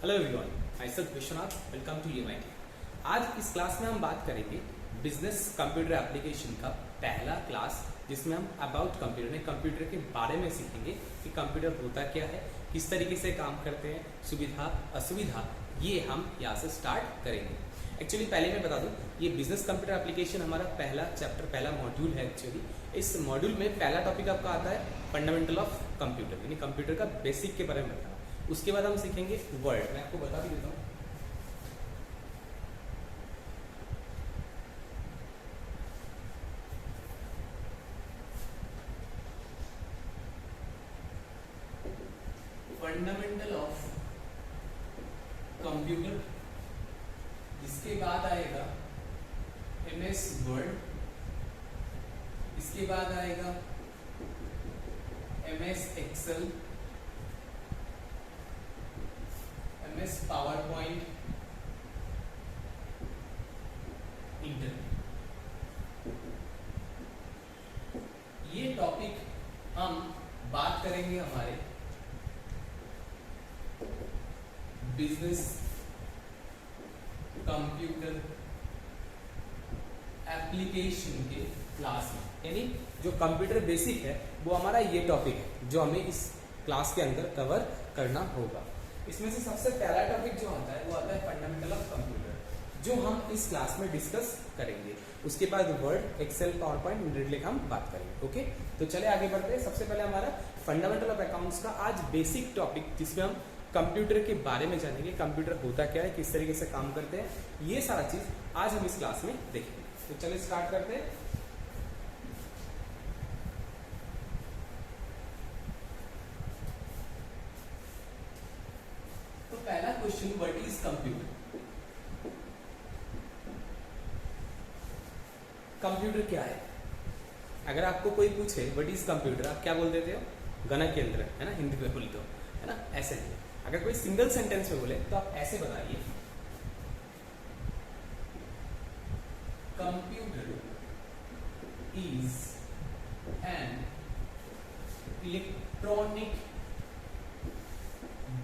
Hello everyone, myself Vishwanath, welcome to MIT। आज इस class में हम बात करेंगे बिजनेस कंप्यूटर एप्लीकेशन का पहला क्लास, जिसमें हम अबाउट कंप्यूटर कंप्यूटर के बारे में सीखेंगे कि कंप्यूटर होता क्या है, किस तरीके से काम करते हैं, सुविधा असुविधा, ये हम यहाँ से स्टार्ट करेंगे। एक्चुअली पहले मैं बता दूं, ये बिजनेस कंप्यूटर एप्लीकेशन हमारा पहला चैप्टर, पहला मॉड्यूल है। एक्चुअली इस मॉड्यूल में पहला टॉपिक आपका आता है फंडामेंटल ऑफ कंप्यूटर, यानी कंप्यूटर का बेसिक के बारे में बताना। उसके बाद हम सीखेंगे वर्ड, मैं आपको बता भी देता हूँ। फंडामेंटल ऑफ कंप्यूटर, इसके बाद आएगा MS वर्ड, इसके बाद आएगा MS Excel, MS PowerPoint, internet. ये टॉपिक हम बात करेंगे हमारे बिजनेस कंप्यूटर एप्लीकेशन के क्लास में, यानी जो कंप्यूटर बेसिक है वो हमारा ये टॉपिक है जो हमें इस क्लास के अंदर कवर करना होगा। इसमें से सबसे पहला टॉपिक जो आता है वो आता है फंडामेंटल ऑफ कंप्यूटर, जो हम इस क्लास में डिस्कस करेंगे। उसके बाद Word, Excel, PowerPoint, internet हम बात करेंगे। ओके, तो चले आगे बढ़ते हैं। सबसे पहले हमारा फंडामेंटल ऑफ अकाउंट्स का आज बेसिक टॉपिक, जिसमें हम कंप्यूटर के बारे में जानेंगे, कंप्यूटर होता क्या है, किस तरीके से काम करते हैं, ये सारा चीज आज हम इस क्लास में देखेंगे। तो चलिए स्टार्ट करते हैं। तो पहला question, what is computer? Computer क्या है? अगर आपको कोई पूछे व्हाट इज कंप्यूटर, आप क्या बोल देते हो? गणक यंत्र, है ना, हिंदी में बोलते हो, है ना, ऐसे नहीं। अगर कोई सिंगल सेंटेंस में बोले तो आप ऐसे बताइए, computer is an electronic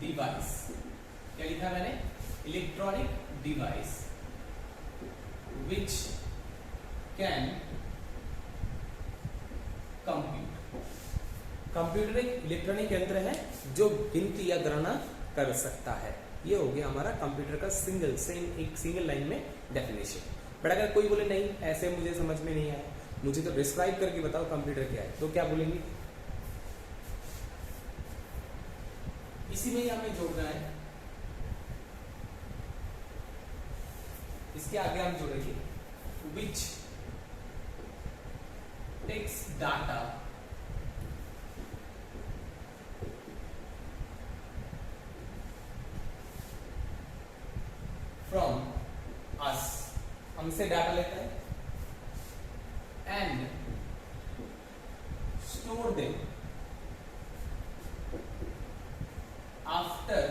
device. क्या लिखा मैंने? Electronic device which can compute. Computer एक इलेक्ट्रॉनिक यंत्र है जो गिनती या गणना कर सकता है। ये हो गया हमारा कंप्यूटर का एक सिंगल लाइन में डेफिनेशन। बट अगर कोई बोले नहीं, ऐसे मुझे समझ में नहीं आया, मुझे तो डिस्क्राइब करके बताओ कंप्यूटर क्या है, तो क्या बोलेंगे? इसी में ही हमें जोड़ना है। इसके आगे हम जोड़ेंगे which takes data from us, हमसे डाटा लेता है, and store them after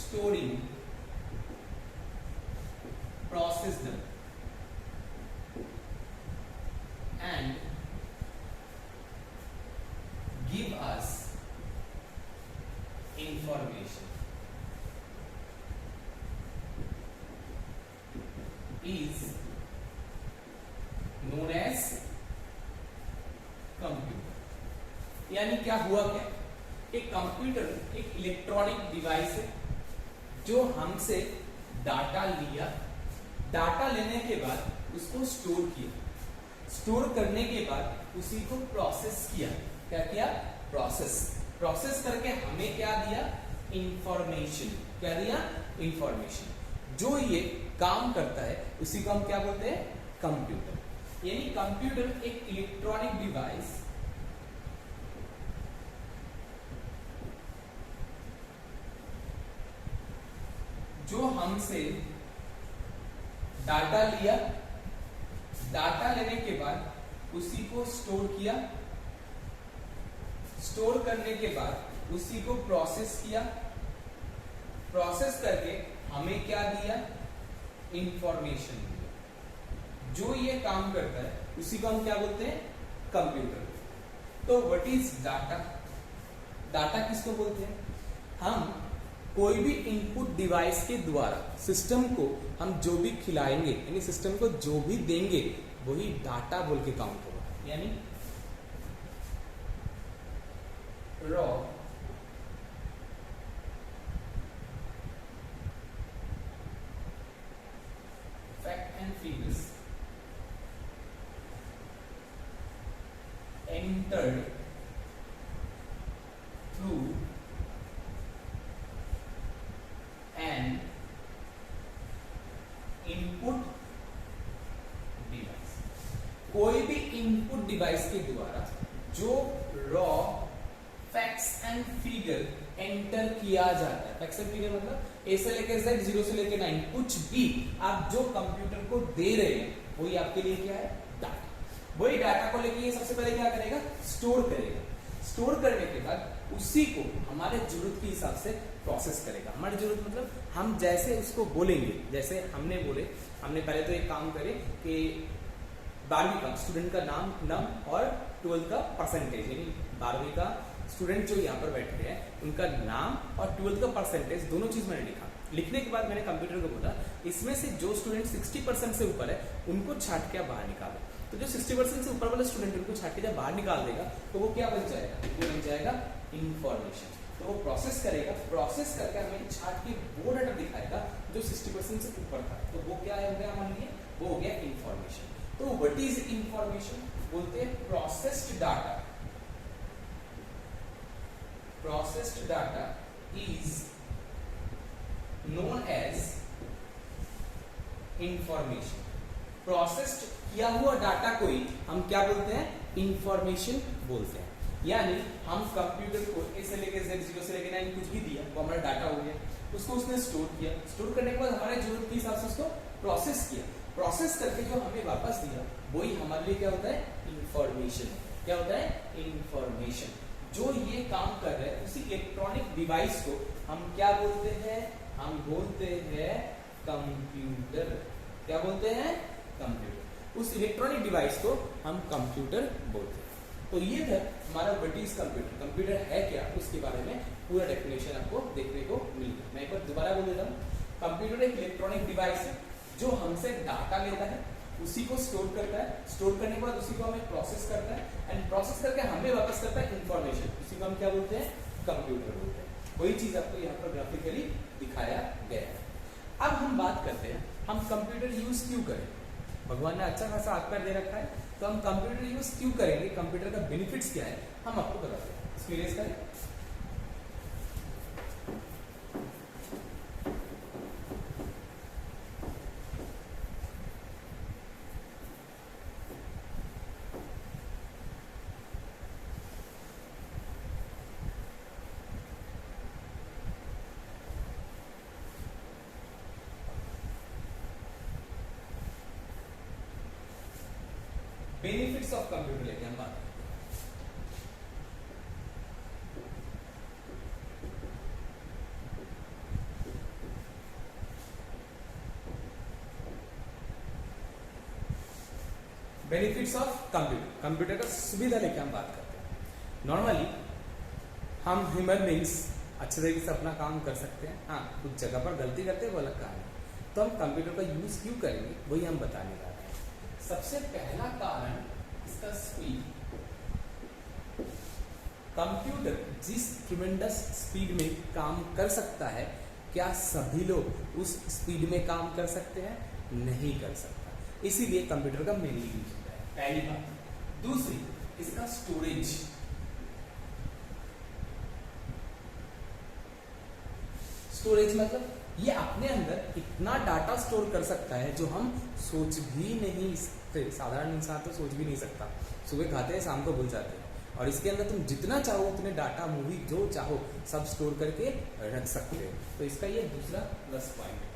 storing, process them and give us information is known as computer। यानी क्या हुआ क्या? एक कंप्यूटर एक इलेक्ट्रॉनिक डिवाइस है जो हमसे डाटा लिया, डाटा लेने के बाद उसको स्टोर किया, स्टोर करने के बाद उसी को प्रोसेस किया। क्या किया? प्रोसेस करके हमें क्या दिया? इंफॉर्मेशन। क्या दिया? इंफॉर्मेशन। जो ये काम करता है उसी को हम क्या बोलते हैं? कंप्यूटर। यानी कंप्यूटर एक इलेक्ट्रॉनिक डिवाइस जो हमसे डाटा लिया, डाटा लेने के बाद उसी को स्टोर किया, स्टोर करने के बाद उसी को प्रोसेस किया, प्रोसेस करके हमें क्या दिया? इंफॉर्मेशन दिया। जो ये काम करता है उसी को हम क्या बोलते हैं? कंप्यूटर। तो व्हाट इज डाटा? डाटा किसको बोलते हैं? हम कोई भी इनपुट डिवाइस के द्वारा सिस्टम को हम जो भी खिलाएंगे, यानी सिस्टम को जो भी देंगे वही डाटा बोल के काउंट होगा। यानी raw fact and figures entered through an input device, कोई भी इनपुट डिवाइस के द्वारा जो raw facts and figure enter किया जाता है। फैक्ट्स एंड फिगर मतलब ए से लेकर जेड, 0 से लेकर 9, कुछ भी आप जो कंप्यूटर को दे रहे हैं वही आपके लिए क्या है, डाटा। वही डाटा को लेके ये सबसे पहले क्या करेगा, स्टोर करेगा। स्टोर करने के बाद उसी को हमारे जरूरत के हिसाब से प्रोसेस करेगा। हमारी जरूरत मतलब हम जैसे उसको बोलेंगे, जैसे हमने बोले, हमने पहले तो एक काम करे कि 12वीं का स्टूडेंट का नाम और 12th का परसेंटेज, यानी 12वीं का स्टूडेंट जो यहाँ पर बैठे हैं उनका नाम और 12th का परसेंटेज दोनों चीज मैंने लिखा। लिखने के बाद मैंने कंप्यूटर को बोला इसमें से जो स्टूडेंट 60% से ऊपर है उनको छाट के बाहर निकालो। तो जो 60% से ऊपर वाले स्टूडेंट उनको छाट के जब बाहर निकाल देगा तो वो क्या बन जाएगा, वो बन जाएगा इंफॉर्मेशन। तो वो प्रोसेस करेगा, प्रोसेस करके हमें छाट के वो डाटा दिखाएगा जो 60% से ऊपर था। तो वो क्या हो गया हमारे लिए, वो हो गया इंफॉर्मेशन। तो व्हाट इज इंफॉर्मेशन, बोलते हैं processed data. Processed data is known as information. Processed किया हुआ डाटा को ही हम क्या बोलते हैं, इंफॉर्मेशन बोलते हैं। यानी हम कंप्यूटर को ए से लेकर जेड, 0 से लेकर 9 कुछ भी दिया, वो हमारा डाटा हो गया, उसको उसने स्टोर किया। स्टोर करने के बाद हमारे जरूरत के हिसाब से उसको प्रोसेस किया। प्रोसेस करके जो हमें वापस दिया वही हमारे लिए क्या होता है, इंफॉर्मेशन। क्या होता है, इंफॉर्मेशन। जो ये काम कर रहे हैं उसी इलेक्ट्रॉनिक डिवाइस को हम क्या बोलते हैं, हम बोलते हैं कंप्यूटर। क्या बोलते हैं, कंप्यूटर। उस इलेक्ट्रॉनिक डिवाइस को हम कंप्यूटर बोलते हैं। तो ये था हमारा व्हाट इज कंप्यूटर। कंप्यूटर है क्या, उसके बारे में पूरा डेफिनेशन आपको देखने को मिल गया। मैं एक बार दोबारा बोल देता हूँ। कंप्यूटर एक इलेक्ट्रॉनिक डिवाइस है जो हमसे डाटा लेता है, उसी को स्टोर करता है, स्टोर करने के बाद उसी को हमें प्रोसेस करता है एंड प्रोसेस करके हमें वापस करता है इंफॉर्मेशन। उसी को हम क्या बोलते हैं, कंप्यूटर बोलते हैं। वही चीज आपको यहाँ पर ग्राफिकली दिखाया गया है। अब हम बात करते हैं हम कंप्यूटर यूज क्यों करें। भगवान ने अच्छा खासा हाथ पैर दे रखा है, तो हम कंप्यूटर यूज क्यों करेंगे, कंप्यूटर का बेनिफिट्स क्या है, हम आपको बताते हैं। एक्सपीरियंस करें। बेनिफिट्स ऑफ कंप्यूटर लेके हम बात करें। बेनिफिट्स ऑफ कंप्यूटर, कंप्यूटर का सुविधा लेके हम बात करते हैं। नॉर्मली हम ह्यूमन बींग्स अच्छे तरीके से अपना काम कर सकते हैं। हाँ, कुछ जगह पर गलती करते हैं, वो अलग कहानी है। तो हम कंप्यूटर का यूज क्यों करेंगे वही हम बताने जा रहे हैं। सबसे पहला कारण इसका स्पीड। कंप्यूटर जिस ट्रिमेंडस स्पीड में काम कर सकता है, क्या सभी लोग उस स्पीड में काम कर सकते हैं, नहीं कर सकता। इसीलिए कंप्यूटर का मेनली यूज होता है, पहली बात। दूसरी, इसका स्टोरेज। स्टोरेज मतलब ये अपने अंदर इतना डाटा स्टोर कर सकता है जो हम सोच भी नहीं सकते। साधारण इंसान तो सोच भी नहीं सकता। सुबह खाते हैं, शाम को भूल जाते हैं। और इसके अंदर तुम जितना चाहो उतने डाटा, मूवी जो चाहो सब स्टोर करके रख सकते हो। तो इसका ये दूसरा प्लस पॉइंट है।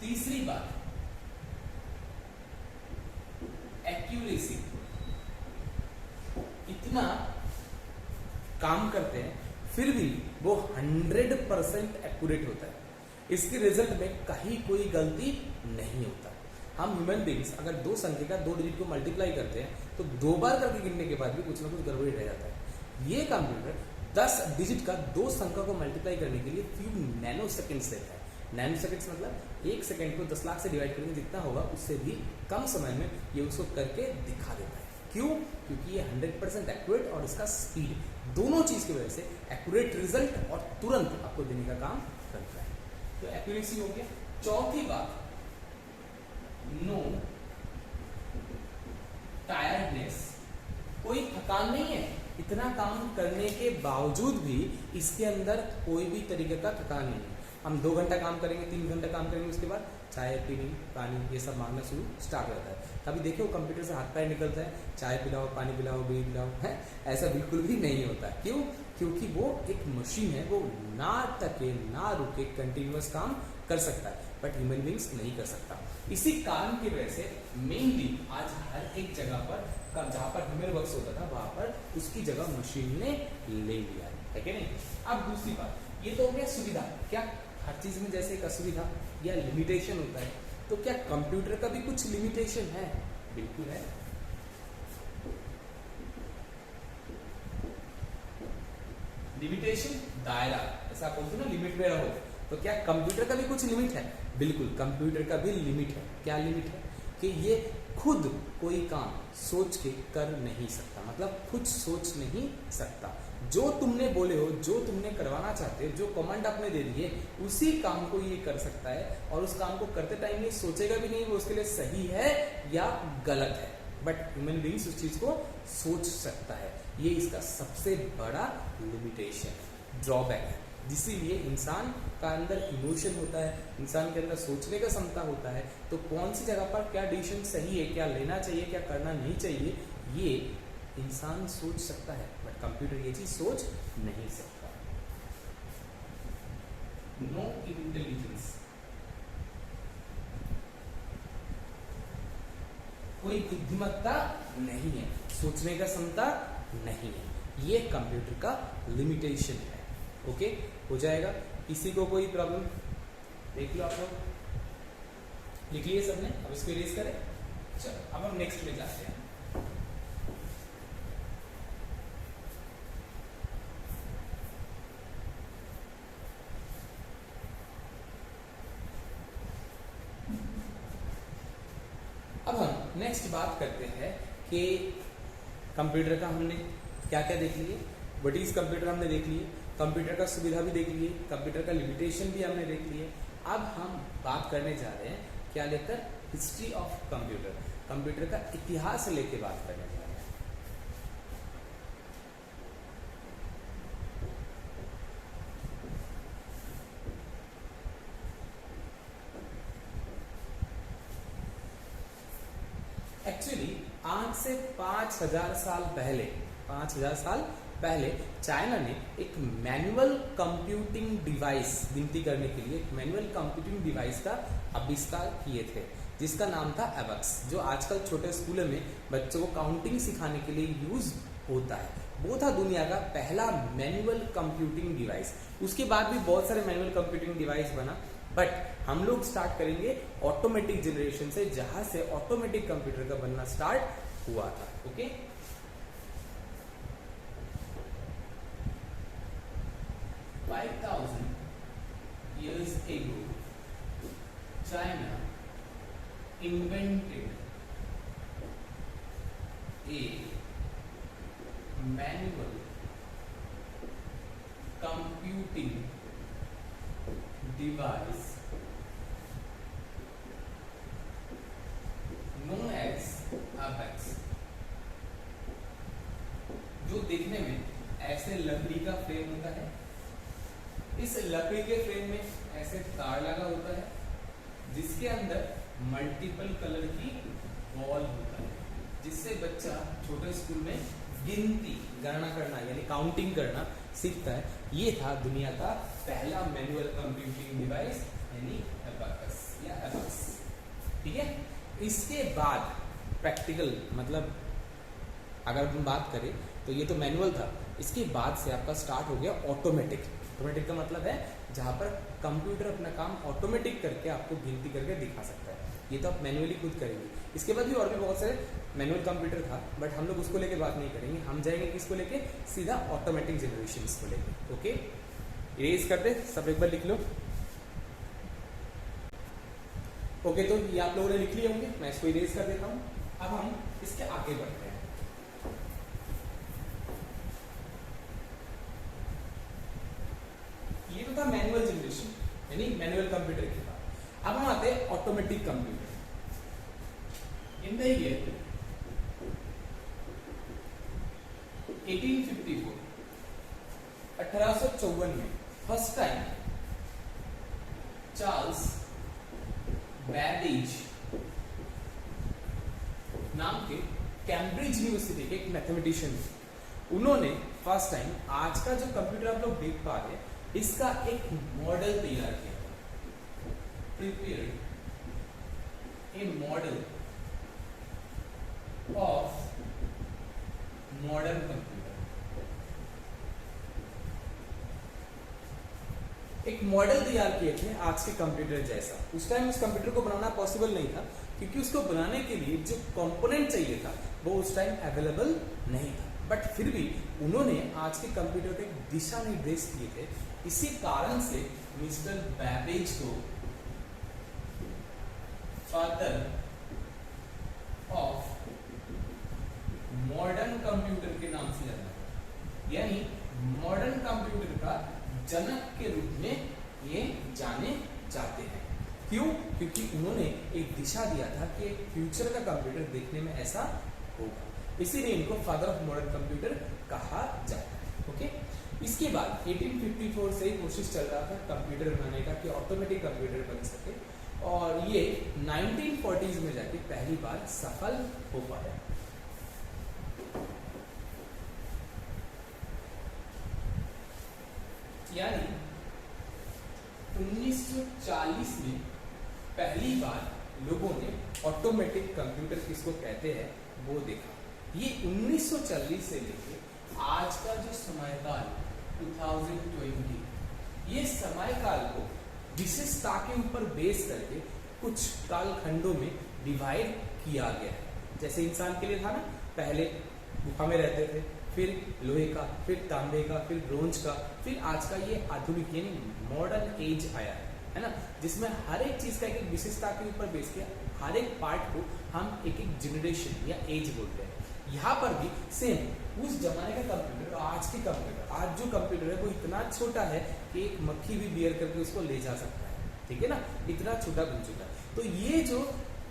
तीसरी बात, एक्यूरेसी। इतना काम करते हैं फिर भी वो 100% एक्यूरेट होता है। इसके रिजल्ट में कहीं कोई गलती नहीं होता। हम ह्यूमन बींग्स अगर दो संख्या का 2 डिजिट को मल्टीप्लाई करते हैं तो 2 बार करके गिनने के बाद भी कुछ ना कुछ गड़बड़ी रह जाता है। ये कंप्यूटर 10 डिजिट का 2 संख्या को मल्टीप्लाई करने के लिए फ्यू नैनो सेकेंड्स लेता है। नैनो सेकेंड्स मतलब 1 सेकेंड को 10 लाख से डिवाइड करेंगे जितना होगा उससे भी कम समय में ये उसको करके दिखा देता है। क्यों? क्योंकि ये 100% एक्यूरेट और इसका स्पीड दोनों चीज की वजह से एक्यूरेट रिजल्ट और तुरंत आपको देने का काम करता है। तो एक्यूरेसी हो गया। चौथी बात, नो टायर्डनेस, कोई थकान नहीं है। इतना काम करने के बावजूद भी इसके अंदर कोई भी तरीके का थकान नहीं है। हम 2 घंटा काम करेंगे, 3 घंटा काम करेंगे, उसके बाद चाय पीनी, पानी ये सब मांगना शुरू स्टार्ट होता है। कभी देखो कंप्यूटर से हाथ पैर निकलता है, चाय पिलाओ, पानी पिलाओ, दूध पिलाओ, है ऐसा बिल्कुल भी नहीं होता। क्यों? क्योंकि वो एक मशीन है, वो ना थके ना रुके कंटिन्यूअस काम कर सकता है, बट ह्यूमन बींग्स नहीं कर सकता। इसी कारण की वजह से मेनली आज हर एक जगह पर जहाँ पर ह्यूमन वर्क्स होता था वहां पर उसकी जगह मशीन ने ले लिया है कि नहीं। अब दूसरी बात, ये तो हो गया सुविधा। क्या हर चीज में जैसे एक असुविधा या लिमिटेशन होता है, तो क्या कंप्यूटर का भी कुछ लिमिटेशन है? बिल्कुल है। लिमिटेशन दायरा, ऐसा आप बोलते हो ना लिमिट में रहो, तो क्या कंप्यूटर का भी कुछ लिमिट है? बिल्कुल कंप्यूटर का भी लिमिट है। क्या लिमिट है? कि ये खुद कोई काम सोच के कर नहीं सकता, मतलब खुद सोच नहीं सकता। जो तुमने बोले हो, जो तुमने करवाना चाहते हो, जो कमांड आपने दे दिए, उसी काम को ये कर सकता है और उस काम को करते टाइम ये सोचेगा भी नहीं वो उसके लिए सही है या गलत है। बट ह्यूमन बीइंग्स उस चीज को सोच सकता है। ये इसका सबसे बड़ा लिमिटेशन, ड्रॉबैक है। इसीलिए इंसान का अंदर इमोशन होता है, इंसान के अंदर सोचने का क्षमता होता है। तो कौन सी जगह पर क्या डिसीजन सही है, क्या लेना चाहिए, क्या करना नहीं चाहिए, ये इंसान सोच सकता है, बट कंप्यूटर ये चीज सोच नहीं सकता। नो इंटेलिजेंस, कोई बुद्धिमत्ता नहीं है, सोचने का क्षमता नहीं है। ये कंप्यूटर का लिमिटेशन है। ओके, हो जाएगा। किसी को कोई प्रॉब्लम? देख लो आप लोग, लिख लिए सबने? अब इसको इरेज करें। चलो अब हम नेक्स्ट में जाते हैं। अब हम नेक्स्ट बात करते हैं कि कंप्यूटर का हमने क्या क्या देख लिए, व्हाट इज कंप्यूटर हमने देख लिए, कंप्यूटर का सुविधा भी देख लिए, कंप्यूटर का लिमिटेशन भी हमने देख लिए। अब हम बात करने जा रहे हैं क्या लेकर, हिस्ट्री ऑफ कंप्यूटर, कंप्यूटर का इतिहास लेके बात करने जा रहे हैं। एक्चुअली आज से 5000 साल पहले, 5000 साल पहले चाइना ने एक मैनुअल कंप्यूटिंग डिवाइस, गिनती करने के लिए एक मैनुअल कंप्यूटिंग डिवाइस का आविष्कार किए थे, जिसका नाम था एबक्स, जो आजकल छोटे स्कूलों में बच्चों को काउंटिंग सिखाने के लिए यूज होता है। वो था दुनिया का पहला मैनुअल कंप्यूटिंग डिवाइस। उसके बाद भी बहुत सारे मैनुअल कंप्यूटिंग डिवाइस बना, बट हम लोग स्टार्ट करेंगे ऑटोमेटिक जनरेशन से, जहां से ऑटोमेटिक कंप्यूटर का बनना स्टार्ट हुआ था। Okay, 5000 years ago, China invented a manual computing device known as apex, जो देखने में ऐसे लकड़ी का फ्रेम होता है। इस लकड़ी के फ्रेम में ऐसे तार लगा होता है, जिसके अंदर मल्टीपल कलर की बॉल होता है, जिससे बच्चा छोटे स्कूल में गिनती, गणना करना यानी काउंटिंग करना सीखता है। ये था दुनिया का पहला मैनुअल कंप्यूटिंग डिवाइस यानी एबेकस या एबक्स। ठीक है, इसके बाद प्रैक्टिकल, मतलब अगर हम बात करें तो ये तो मैनुअल था, इसके बाद से आपका स्टार्ट हो गया ऑटोमेटिक। ऑटोमेटिक का मतलब है जहाँ पर कंप्यूटर अपना काम ऑटोमेटिक करके आपको गिनती करके दिखा सकता है। ये तो आप मैनुअली खुद करेंगे। इसके बाद भी और भी बहुत सारे मैनुअल कंप्यूटर था, बट हम लोग उसको लेके बात नहीं करेंगे। हम जाएंगे किसको लेके, सीधा ऑटोमेटिक जनरेशन को लेके। ओके, इरेज कर दे, सब एक बार लिख लो। ओके, तो ये आप लोगों ने लिख लिए होंगे, मैं इसको इरेज कर देता हूँ। अब हम इसके आगे बढ़ते हैं। ये तो था मैनुअल जनरेशन, यानी मैनुअल कंप्यूटर की बात। अब हम आते हैं automatic computer. In the year 1854, 1854 में फर्स्ट टाइम चार्ल्स बैबेज नाम के कैम्ब्रिज यूनिवर्सिटी के एक मैथमेटिशियन, उन्होंने फर्स्ट टाइम आज का जो कंप्यूटर आप लोग देख पा रहे हैं इसका एक मॉडल तैयार किया, prepared A model of modern computer. एक मॉडल तैयार किए थे आज के कंप्यूटर जैसा। उस टाइम उस कंप्यूटर को बनाना पॉसिबल नहीं था, क्योंकि उसको बनाने के लिए जो कंपोनेंट चाहिए था वो उस टाइम अवेलेबल नहीं था। बट फिर भी उन्होंने आज के कंप्यूटर को एक दिशा निर्देश किए थे। इसी कारण से मिस्टर बैबेज को फादर ऑफ मॉडर्न कंप्यूटर के नाम से जाना, यानी मॉडर्न कंप्यूटर का जनक के रूप में ये जाने जाते हैं। क्यों? क्योंकि उन्होंने एक दिशा दिया था कि फ्यूचर का कंप्यूटर देखने में ऐसा होगा, इसीलिए इनको फादर ऑफ मॉडर्न कंप्यूटर कहा जाता है। ओके, इसके बाद 1854 से ही कोशिश चल रहा था कंप्यूटर बनाने का कि ऑटोमेटिक कंप्यूटर बन सके, और ये 1940s में जाके पहली बार सफल हो पाया। यानी 1940 में पहली बार लोगों ने ऑटोमेटिक कंप्यूटर किसको कहते हैं वो देखा। ये 1940 से लेके आज का जो समयकाल 2020, ये समयकाल को विशेषता के ऊपर बेस करके कुछ कालखंडों में डिवाइड किया गया है। जैसे इंसान के लिए था ना, पहले गुफा में रहते थे, फिर लोहे का, फिर तांबे का, फिर ब्रोंज का, फिर आज का ये आधुनिक यानी मॉडर्न एज आया है ना, जिसमें हर एक चीज का एक विशेषता के ऊपर बेस किया। हर एक पार्ट को हम एक एक जनरेशन या एज बोलते हैं। यहाँ पर भी सेम उस जमाने का कंप्यूटर और आज के कंप्यूटर, आज जो कंप्यूटर है वो इतना छोटा है कि एक मक्खी भी बियर करके उसको ले जा सकता है, ठीक है ना, इतना छोटा बन चुका है। तो ये जो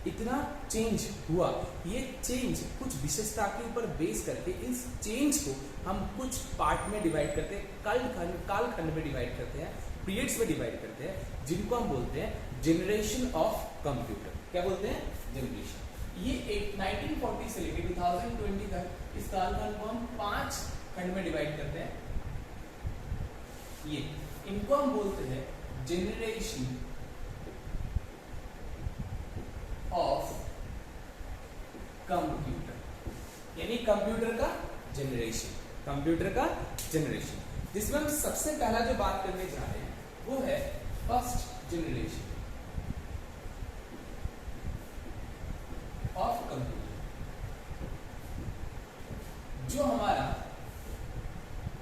इतना चेंज हुआ, ये चेंज कुछ विशेषता के ऊपर बेस करके इस चेंज को हम कुछ पार्ट में डिवाइड करते हैं, कालखंड में डिवाइड करते हैं, पीरियड्स में डिवाइड करते हैं, जिनको हम बोलते हैं जनरेशन ऑफ कंप्यूटर। क्या बोलते हैं? जनरेशन। ये 1940 से लेकर 2020 तक इस कालखंड को हम 5 खंड में डिवाइड करते हैं। ये इनको हम बोलते हैं जनरेशन ऑफ कंप्यूटर, यानी कंप्यूटर का जनरेशन, कंप्यूटर का जनरेशन, जिसमें हम सबसे पहला जो बात करने जा रहे हैं वो है फर्स्ट जनरेशन ऑफ कंप्यूटर, जो हमारा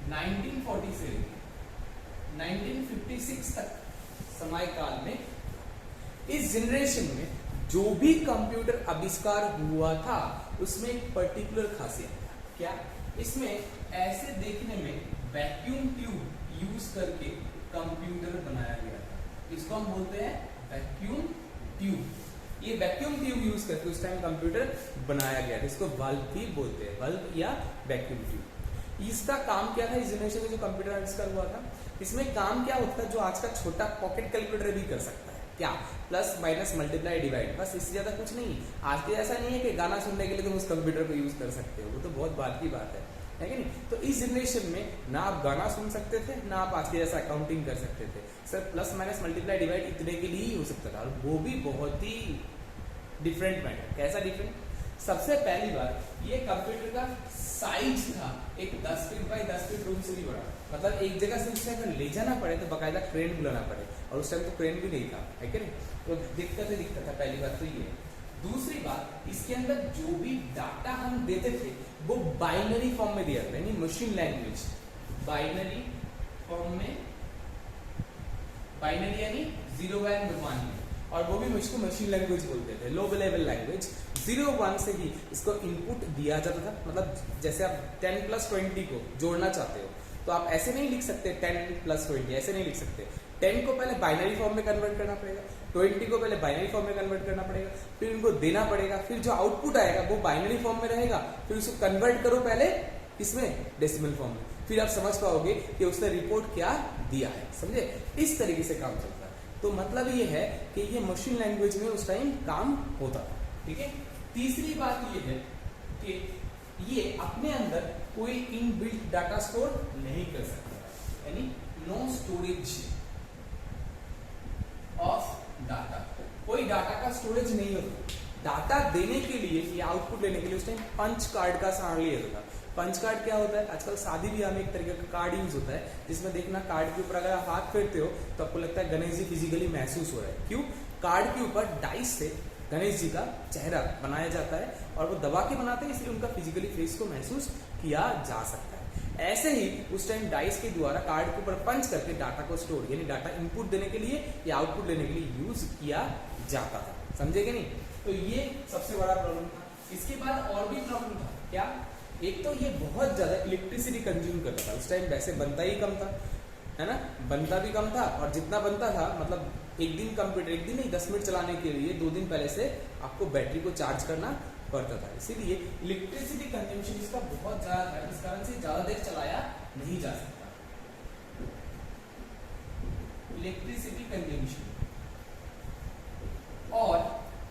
1940 से 1956 तक समय काल में, इस जनरेशन में जो भी कंप्यूटर आविष्कार हुआ था उसमें एक पर्टिकुलर खासियत था। क्या? इसमें ऐसे देखने में वैक्यूम ट्यूब यूज करके कंप्यूटर बनाया गया था। इसको हम बोलते हैं वैक्यूम ट्यूब। ये वैक्यूम ट्यूब यूज करके उस टाइम कंप्यूटर बनाया गया था। इसको बल्ब भी बोलते हैं, बल्ब या वैक्यूम ट्यूब। इसका काम क्या था? इस जनरेशन में जो कंप्यूटर आविष्कार हुआ था, इसमें काम क्या होता है जो आज का छोटा पॉकेट कैलकुलेटर भी कर सकता है। क्या? प्लस माइनस मल्टीप्लाई डिवाइड, बस इससे ज्यादा कुछ नहीं। आज के ऐसा नहीं है कि गाना सुनने के लिए तुम उस कंप्यूटर को यूज कर सकते हो, वो तो बहुत बात की बात है कि नहीं? तो इस जनरेशन में ना आप गाना सुन सकते थे, ना आप आज के जैसा अकाउंटिंग कर सकते थे। Sir plus minus multiply divide इतने के लिए ही हो सकता था, और वो भी बहुत ही डिफरेंट मैटर। कैसा डिफरेंट? सबसे पहली बात ये कंप्यूटर का साइज था एक 10 फीट बाई 10 फीट रूम से भी बड़ा, मतलब एक जगह से उसे अगर ले जाना पड़े तो बकायदा क्रेन बुलाना पड़े, और उस टाइम तो क्रेन भी नहीं था, है कि नहीं? तो दिक्कत था। पहली बात तो ये है। दूसरी बात, इसके अंदर जो भी डाटा हम देते थे वो बाइनरी फॉर्म में दिया था, यानी मशीन लैंग्वेज, बाइनरी फॉर्म में, बाइनरी यानी 0 एंड 1 में, और वो भी इसको मशीन लैंग्वेज बोलते थे, लो लेवल लैंग्वेज। 0-1 से ही इसको इनपुट दिया जाता था, मतलब जैसे आप 10 + 20 को जोड़ना चाहते हो तो आप ऐसे नहीं लिख सकते 10 + 20, ऐसे नहीं लिख सकते। 10 को पहले बाइनरी फॉर्म में कन्वर्ट करना पड़ेगा, 20 को पहले बाइनरी फॉर्म में कन्वर्ट करना पड़ेगा, फिर उनको देना पड़ेगा, फिर जो आउटपुट आएगा वो बाइनरी फॉर्म में रहेगा, फिर उसको कन्वर्ट करो पहले किसमें, डेसिमल फॉर्म में, फिर आप समझ पाओगे कि उसने रिपोर्ट क्या दिया है। समझे? इस तरीके से काम चलता है। तो मतलब ये है कि ये मशीन लैंग्वेज में उस टाइम काम होता था। ठीक है। तीसरी बात ये है कि ये अपने अंदर कोई इनबिल्ट डाटा स्टोर नहीं कर सकता, यानी नो स्टोरेज ऑफ डाटा, कोई डाटा का स्टोरेज नहीं होता। डाटा देने के लिए या आउटपुट लेने के लिए उस टाइम पंच कार्ड का सहारा लिया जाता था। पंच कार्ड क्या होता है? आजकल शादी ब्याह में एक तरीके का कार्ड यूज होता है, जिसमें देखना कार्ड के ऊपर अगर आप हाथ फेरते हो तो आपको लगता है गणेश जी फिजिकली महसूस हो रहा है। क्यों? कार्ड के ऊपर डाइस से गणेश जी का चेहरा बनाया जाता है, और वो दबा के बनाते हैं, इसलिए उनका फिजिकली फेस को महसूस किया जा सकता है। ऐसे ही उस टाइम डाइस के द्वारा कार्ड के ऊपर पंच करके डाटा को स्टोर, यानी डाटा इनपुट देने के लिए या आउटपुट लेने के लिए यूज किया जाता था। समझे कि नहीं? तो ये सबसे बड़ा प्रॉब्लम था। इसके बाद और भी प्रॉब्लम था। क्या? एक तो ये बहुत ज्यादा इलेक्ट्रिसिटी कंज्यूम करता था। उस टाइम वैसे बनता ही कम था, है ना, बनता भी कम था, और जितना बनता था मतलब एक दिन कंप्यूटर, एक दिन नहीं 10 मिनट चलाने के लिए 2 दिन पहले से आपको बैटरी को चार्ज करना पड़ता था। इसीलिए इलेक्ट्रिसिटी कंजम्पशन इसका बहुत ज्यादा था, इस कारण से ज्यादा देर चलाया नहीं जा सकता। Electricity consumption. और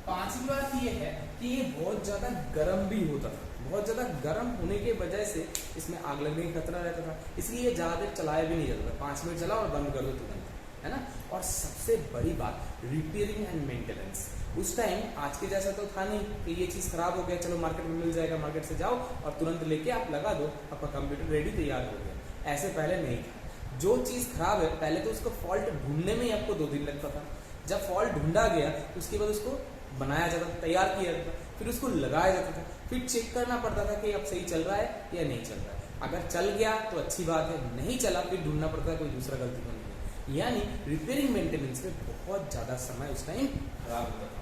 पांचवी बात ये है कि ये बहुत ज्यादा गर्म भी होता था। बहुत ज्यादा गर्म होने के वजह से इसमें आग लगने का खतरा रहता था, इसलिए ये ज्यादा देर चलाया भी नहीं जाता था। 5 मिनट चलाओ और बंद कर दो तुरंत, है ना। और सबसे बड़ी बात, रिपेयरिंग एंड मेंटेनेंस। उस टाइम आज के जैसा तो था नहीं कि ये चीज खराब हो गया चलो मार्केट में मिल जाएगा, मार्केट से जाओ और तुरंत लेके आप लगा दो, आपका कंप्यूटर रेडी तैयार हो गया। ऐसे पहले नहीं था। जो चीज खराब है पहले तो उसको फॉल्ट ढूंढने में ही आपको 2 दिन लगता था। जब फॉल्ट ढूंढा गया उसके बाद उसको बनाया जाता था, तैयार किया जाता था, फिर उसको लगाया जाता था, फिर चेक करना पड़ता था कि अब सही चल रहा है या नहीं चल रहा है। अगर चल गया तो अच्छी बात है, नहीं चला फिर ढूंढना पड़ता है कोई दूसरा गलती तो नहीं है। यानी रिपेयरिंग मेंटेनेंस में बहुत ज्यादा समय उस टाइम खराब होता था।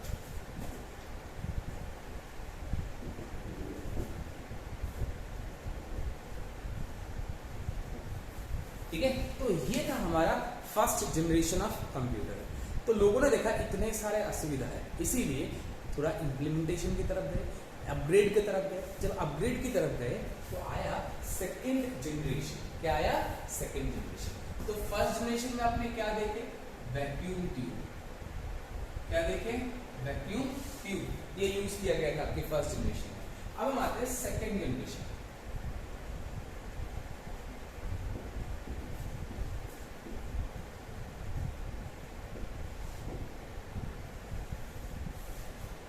ठीक है। तो ये था हमारा फर्स्ट जनरेशन ऑफ कंप्यूटर। तो लोगों ने देखा इतने सारे असुविधा है, इसीलिए थोड़ा इम्प्लीमेंटेशन की तरफ गए, अपग्रेड की तरफ गए। जब अपग्रेड की तरफ गए तो आया सेकेंड जनरेशन। क्या आया? Second generation. तो फर्स्ट जनरेशन में आपने क्या देखे? Vacuum tube. क्या देखे? Vacuum tube. ये यूज किया गया था आपके फर्स्ट जनरेशन में। अब हम आते हैं second generation.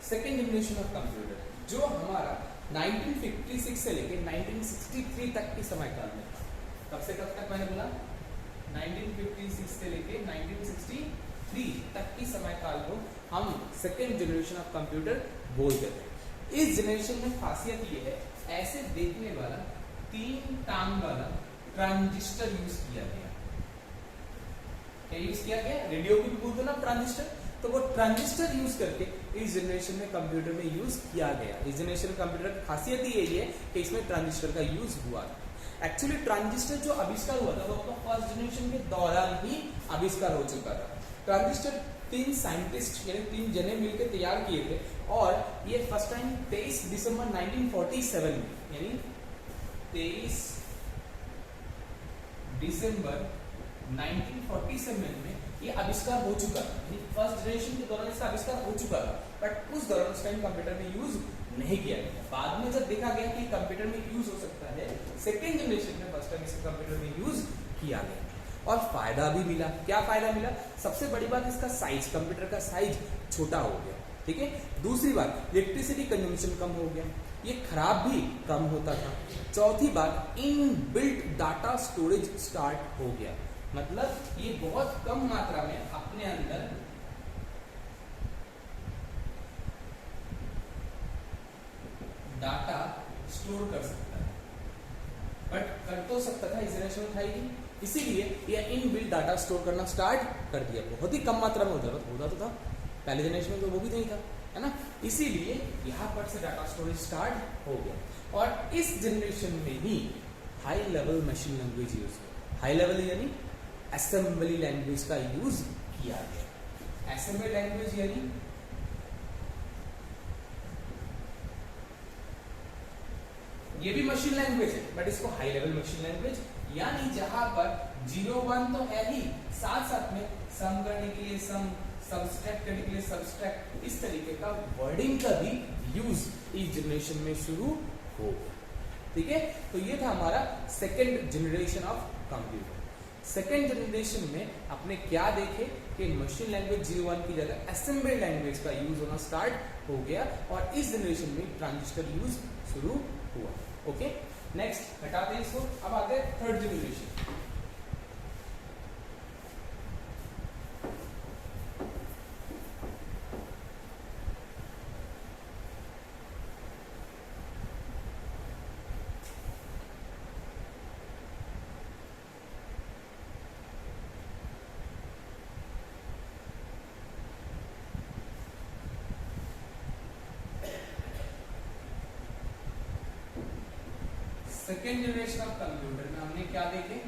Second generation of computer जो हमारा 1956 से लेके 1963 तक के समय काल में था। कब से कब तक मैंने बोला? 1956 से लेके 1963 तक की समय काल को हम सेकेंड जनरेशन ऑफ कंप्यूटर बोलते थे। इस जनरेशन में खासियत ये है, ऐसे देखने वाला 3 टांग वाला ट्रांजिस्टर यूज किया गया। क्या यूज किया गया? रेडियो को भी बोलते ना ट्रांजिस्टर, तो वो ट्रांजिस्टर यूज करके इस जनरेशन में कंप्यूटर में यूज किया गया। इस जनरेशन कंप्यूटर की खासियत ही यही है कि इसमें ट्रांजिस्टर का यूज हुआ था। एक्चुअली ट्रांजिस्टर जो आविष्कार हुआ था वो आपका फर्स्ट जनरेशन के दौरान ही आविष्कार हो चुका था। ट्रांजिस्टर 3 साइंटिस्ट यानी 3 जने मिलकर तैयार किए थे, और ये फर्स्ट टाइम 23 दिसंबर 1947 में, यानी 23 दिसंबर 1947 में ये आविष्कार हो चुका था। फर्स्ट जनरेशन के दौरान इसका आविष्कार हो चुका था, बट उस दौरान उस टाइम कंप्यूटर में यूज नहीं किया गया। बाद में जब देखा गया कि कंप्यूटर में यूज हो सकता है, सेकेंड जनरेशन में फर्स्ट टाइम इसका कंप्यूटर में यूज किया गया और फायदा भी मिला। क्या फायदा मिला? सबसे बड़ी बात इसका साइज, कंप्यूटर का साइज छोटा हो गया। ठीक है। दूसरी बात, इलेक्ट्रिसिटी कंजम्पशन कम हो गया, ये खराब भी कम होता था। चौथी बात, in built data storage start हो गया, मतलब ये बहुत कम मात्रा में अपने अंदर डाटा स्टोर कर सकता है, बट कर तो सकता था, इस जनरेशन में था ही नहीं, इसीलिए ये इन बिल्ट डाटा स्टोर करना स्टार्ट कर दिया। बहुत ही कम मात्रा में होता तो था, पहले जनरेशन में तो वो भी नहीं था, है ना। इसीलिए यहाँ पर से डाटा स्टोरेज स्टार्ट हो गया। और इस जनरेशन में ही high level machine language use हुआ। हाई लेवल यानी असेंबली लैंग्वेज का यूज किया गया। असेंबली लैंग्वेज यानी ये भी मशीन लैंग्वेज है, बट इसको हाई लेवल मशीन लैंग्वेज, यानी जहां पर 0 1 तो है ही, साथ साथ में सम करने के लिए सम, सब्सट्रैक्ट करने के लिए सब्सट्रैक्ट, इस तरीके का वर्डिंग का भी यूज इस जनरेशन में शुरू हो। ठीक है, तो ये था हमारा second generation of computer. Second generation में आपने क्या देखे कि मशीन लैंग्वेज 0 1 की जगह असेंबली लैंग्वेज का यूज होना स्टार्ट हो गया, और इस जनरेशन में ट्रांजिस्टर यूज शुरू हुआ। ओके, नेक्स्ट हटाते हैं इसको, अब आते हैं third generation. Second generation of computer में हमने क्या देखे,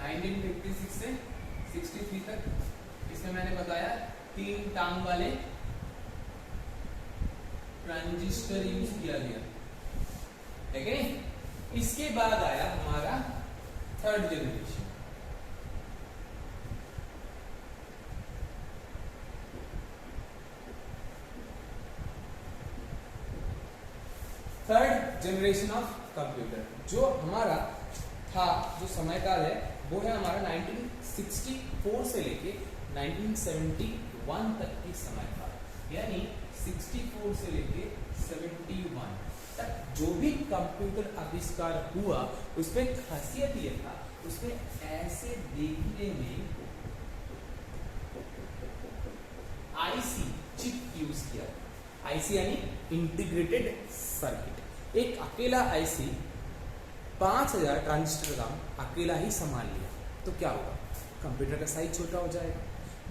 1956 से 63 तक, इसमें मैंने बताया 3 टांग वाले ट्रांजिस्टर यूज किया गया, ठीक है। इसके बाद आया हमारा third generation. Third generation of computer जो हमारा था, जो समयकाल है, वो है हमारा 1964 से लेके 1971 तक की समयकाल, यानी 64 से लेके 71 तक जो भी कंप्यूटर आविष्कार हुआ, उसमें खासियत ये था, उसमें ऐसे देखने में आईसी चिप यूज किया। आईसी यानी इंटीग्रेटेड सर्किट। एक अकेला आईसी 5000 ट्रांजिस्टर का अकेला ही संभाल लिया तो क्या होगा, कंप्यूटर का साइज छोटा हो जाएगा,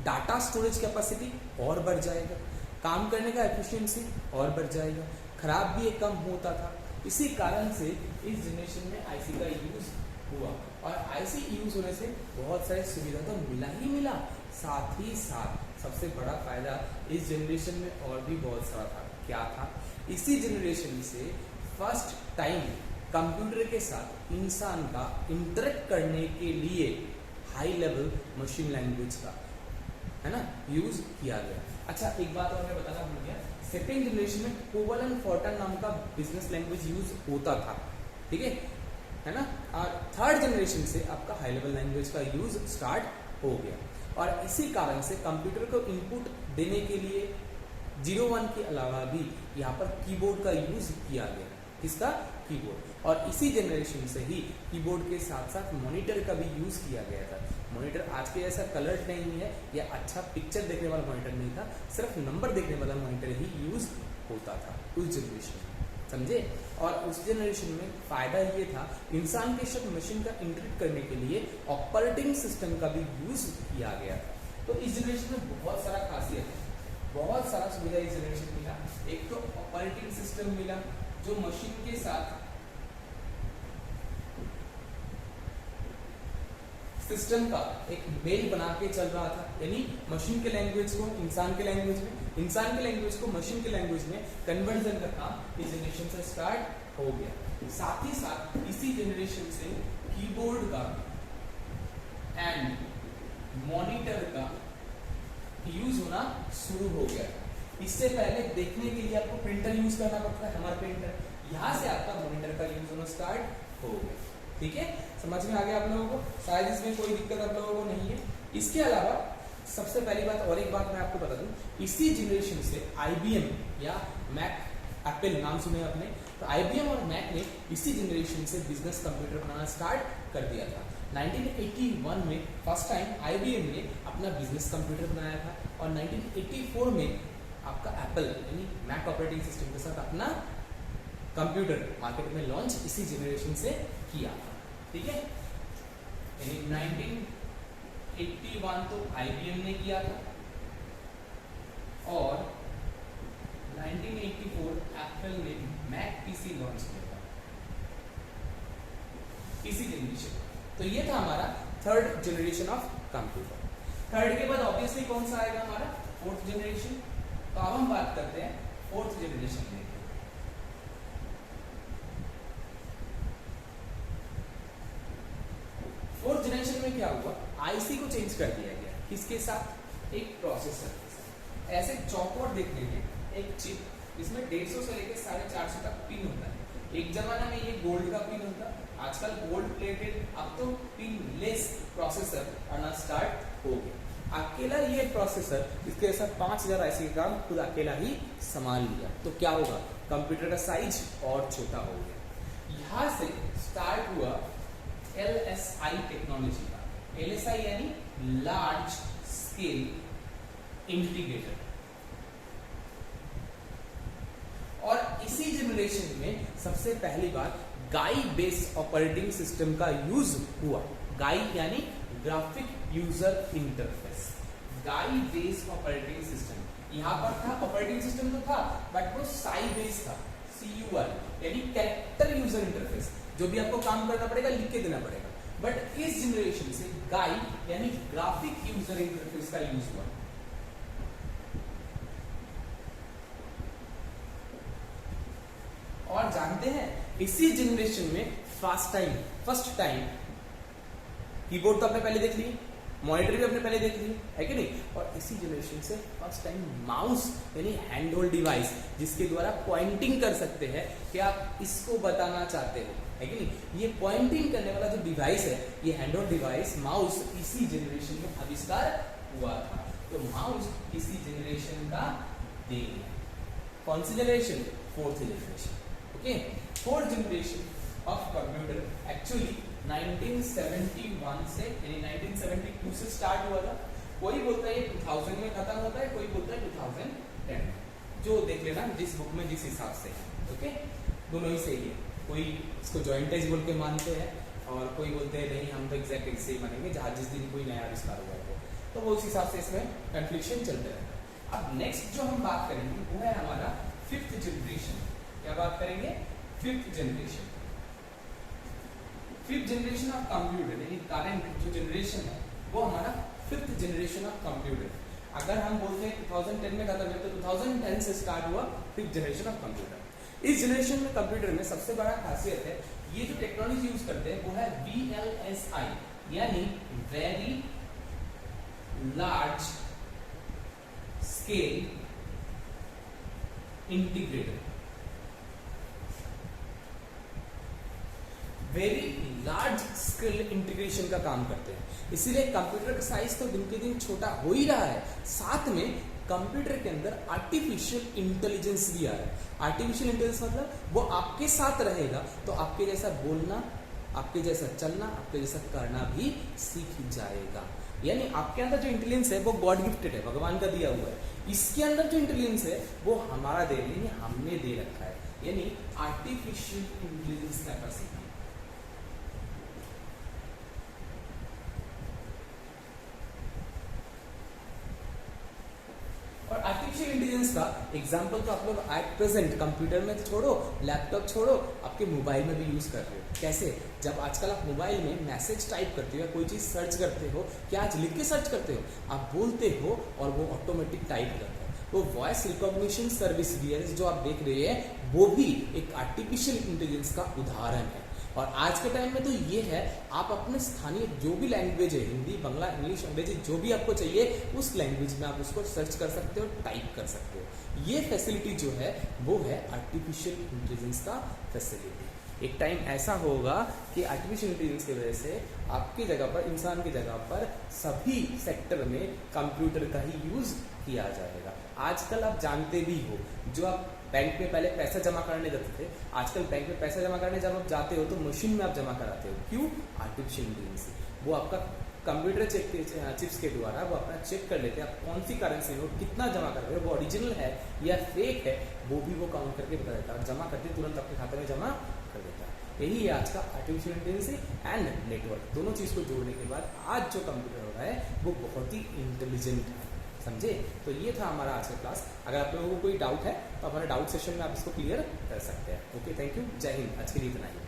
डाटा स्टोरेज कैपेसिटी और बढ़ जाएगा, काम करने का एफिशिएंसी और बढ़ जाएगा, खराब भी कम होता था। इसी कारण से इस जनरेशन में आईसी का यूज हुआ, और आईसी यूज होने से बहुत सारी सुविधा तो मिला ही मिला, साथ ही साथ सबसे बड़ा फायदा इस जनरेशन में और भी बहुत सारा था। क्या था, इसी जनरेशन से फर्स्ट टाइम कंप्यूटर के साथ इंसान का इंटरेक्ट करने के लिए हाई लेवल मशीन लैंग्वेज का, है ना, यूज किया गया। अच्छा, एक बात और मैं बताना भूल गया, सेकेंड जनरेशन में कोवलन फॉर्टन नाम का बिजनेस लैंग्वेज यूज होता था, ठीक है ना। और थर्ड जनरेशन से आपका हाई लेवल लैंग्वेज का यूज स्टार्ट हो गया, और इसी कारण से कंप्यूटर को इनपुट देने के लिए 01 के अलावा भी यहाँ पर कीबोर्ड का यूज किया गया। किसका, कीबोर्ड। और इसी जनरेशन से ही कीबोर्ड के साथ साथ मॉनिटर का भी यूज किया गया था। मॉनिटर आज के जैसा कलर्ड नहीं है या अच्छा पिक्चर देखने वाला मॉनिटर नहीं था, सिर्फ नंबर देखने वाला मॉनिटर ही यूज होता था उस जनरेशन में, समझे। और उस जनरेशन में फायदा ये था, इंसान के साथ मशीन का इंटरेक्ट करने के लिए ऑपरेटिंग सिस्टम का भी यूज किया गया था। तो इस जनरेशन में बहुत सारा खासियत है, बहुत सारा सुविधा इस जनरेशन मिला। एक तो ऑपरेटिंग सिस्टम मिला जो मशीन के साथ सिस्टम का एक मेल बना के चल रहा था, यानी मशीन के लैंग्वेज को इंसान के लैंग्वेज में, इंसान के लैंग्वेज को मशीन के लैंग्वेज में कन्वर्जन का काम इस जनरेशन से स्टार्ट हो गया। साथ ही साथ इसी जनरेशन से कीबोर्ड का एंड मॉनिटर का यूज होना शुरू हो गया। इससे पहले देखने के लिए आपको प्रिंटर यूज करना पड़ता है, हमारा प्रिंटर, यहाँ से आपका मॉनिटर का यूज होना स्टार्ट हो गया। ठीक है, समझ में आ गया आप लोगों को, शायद इसमें कोई दिक्कत आप लोगों को नहीं है। इसके अलावा सबसे पहली बात और एक बात मैं आपको बता दूं, इसी जनरेशन से IBM या मैक, एप्पल नाम सुने आपने, तो IBM और मैक ने इसी जनरेशन से बिजनेस कंप्यूटर बनाना स्टार्ट कर दिया था। 1981 में फर्स्ट टाइम IBM ने अपना बिजनेस कंप्यूटर बनाया था और 1984 में आपका एप्पल यानी मैक ऑपरेटिंग सिस्टम के साथ अपना कंप्यूटर मार्केट में लॉन्च इसी जनरेशन से किया था। ठीक है, यानी 1981 तो IBM ने किया था और 1984 एप्पल ने मैक पीसी लॉन्च किया था इसी जनरेशन। तो ये था हमारा third generation of computer. Third के बाद ऑब्वियसली कौन सा आएगा हमारा फोर्थ जनरेशन। तो अब हम बात करते हैं फोर्थ जनरेशन में। फोर्थ जनरेशन में क्या हुआ, आईसी को चेंज कर दिया गया। किसके साथ, एक प्रोसेसर के साथ। ऐसे चौकोर देख लीजिए, एक चिप इसमें 150 से लेकर 450 तक पिन होता है। एक जमाना में ये गोल्ड का पिन होता, आजकल गोल्ड प्लेटेड, अब तो पिन लेस प्रोसेसर आना स्टार्ट हो गया। अकेला ये प्रोसेसर इसके साथ 5000 ऐसे काम खुद अकेला ही संभाल लिया। तो क्या होगा, कंप्यूटर का साइज और छोटा हो गया। यहां से स्टार्ट हुआ LSI टेक्नोलॉजी का। LSI यानी लार्ज स्केल इंटीग्रेटर। और इसी जनरेशन में सबसे पहली बार गाई बेस्ड ऑपरेटिंग सिस्टम का यूज हुआ। गाई यानी ग्राफिक यूजर इंटरफेस। गाई बेस्ड ऑपरेटिंग सिस्टम यहां पर था, ऑपरेटिंग सिस्टम तो था बट वो साई बेस्ड था, CUI यानी कैरेक्टर यूजर इंटरफेस। जो भी आपको काम करना पड़ेगा लिख के देना पड़ेगा। बट इस जनरेशन से गाई यानी ग्राफिक यूजर इंटरफेस का यूज हुआ। और जानते हैं इसी जनरेशन में फर्स्ट टाइम कीबोर्ड तो आपने पहले देख ली, मॉनिटर भी आपने पहले देख ली, है कि नहीं। और इसी जनरेशन से फर्स्ट टाइम माउस यानी हैंड होल्ड डिवाइस, जिसके द्वारा पॉइंटिंग कर सकते हैं कि आप इसको बताना चाहते हो, है कि नहीं। ये पॉइंटिंग करने वाला जो डिवाइस है, ये हैंड होल्ड डिवाइस माउस इसी जनरेशन में आविष्कार हुआ था। तो माउस इसी जनरेशन का देन है। कौन सी generation, fourth generation. Okay, fourth generation of computer actually 1971 से यानी 1972 से स्टार्ट हुआ था। कोई बोलता है 2000 में खत्म होता है, कोई बोलता है 2010 में, जो देख लेना जिस बुक में जिस हिसाब से। ओके, दोनों ही सही है। कोई इसको जॉइंटेज बोल के मानते हैं और कोई बोलते हैं नहीं हम तो एग्जैक्ट इससे ही मानेंगे जहाँ जिस दिन कोई नया आविष्कार हुआ है तो वो उस हिसाब से इसमें कंफ्लिक्शन चलते रहता है। अब नेक्स्ट जो हम बात करेंगे वो है हमारा फिफ्थ जनरेशन। क्या बात करेंगे, fifth generation. Fifth generation of computer यानी करंट जो जनरेशन है वो हमारा फिफ्थ जनरेशन ऑफ कंप्यूटर। अगर हम बोलते हैं 2010 में खत्म है तो 2010 से स्टार्ट हुआ फिफ्थ जनरेशन ऑफ कंप्यूटर। इस जनरेशन में कंप्यूटर में सबसे बड़ा खासियत है ये जो टेक्नोलॉजी यूज करते हैं वो है VLSI यानी very large scale integrator. Very large scale integration का काम करते हैं। इसीलिए कंप्यूटर का साइज तो दिन के दिन छोटा हो ही रहा है, साथ में कंप्यूटर के अंदर आर्टिफिशियल इंटेलिजेंस भी आ रहा है। आर्टिफिशियल इंटेलिजेंस मतलब वो आपके साथ रहेगा तो आपके जैसा बोलना, आपके जैसा चलना, आपके जैसा करना भी सीख जाएगा। यानी आपके अंदर जो इंटेलिजेंस है वो गॉड गिफ्टेड है, भगवान का दिया हुआ है। इसके अंदर जो इंटेलिजेंस है वो हमारा दे यानी हमने दे रखा है, यानी आर्टिफिशियल इंटेलिजेंस कैपेसिटी। और आर्टिफिशियल इंटेलिजेंस का एग्जांपल तो आप लोग एट प्रेजेंट कंप्यूटर में तो छोड़ो, लैपटॉप छोड़ो, आपके मोबाइल में भी यूज कर रहे हो। कैसे, जब आजकल आप मोबाइल में मैसेज टाइप करते हो या कोई चीज सर्च करते हो, क्या आज लिख के सर्च करते हो, आप बोलते हो और वो ऑटोमेटिक टाइप करता है। तो वॉइस रिकॉग्निशन सर्विस VRS जो आप देख रहे हैं वो भी एक आर्टिफिशियल इंटेलिजेंस का उदाहरण है। और आज के टाइम में तो ये है, आप अपने स्थानीय जो भी लैंग्वेज है, हिंदी, बांग्ला, इंग्लिश, अंग्रेजी, जो भी आपको चाहिए उस लैंग्वेज में आप उसको सर्च कर सकते हो, टाइप कर सकते हो। ये फैसिलिटी जो है वो है आर्टिफिशियल इंटेलिजेंस का फैसिलिटी। एक टाइम ऐसा होगा कि आर्टिफिशियल इंटेलिजेंस की वजह से आपकी जगह पर, इंसान की जगह पर सभी सेक्टर में कंप्यूटर का ही यूज़ किया जाएगा। आजकल आप जानते भी हो, जो आप बैंक में पहले पैसा जमा करने जाते थे, आजकल बैंक में पैसा जमा करने जब आप जाते हो तो मशीन में आप जमा कराते हो। क्यों? Artificial intelligence. वो आपका कंप्यूटर चिप्स के द्वारा वो अपना चेक कर लेते हैं आप कौन सी करेंसी नोट कितना जमा कर रहे हो, वो ओरिजिनल है या फेक है, वो भी वो काउंट करके बता देता है और जमा करते तुरंत आपके खाते में जमा कर देता है। यही है आज का आर्टिफिशियल इंटेलिजेंस एंड नेटवर्क। दोनों चीज़ को जोड़ने के बाद आज जो कंप्यूटर हो रहा है वो बहुत ही इंटेलिजेंट है, समझे? तो ये था हमारा आज का क्लास। अगर आप लोगों को कोई डाउट है तो हमारे डाउट सेशन में आप इसको क्लियर कर सकते हैं। ओके, थैंक यू, जय हिंद। आज के लिए इतना ही।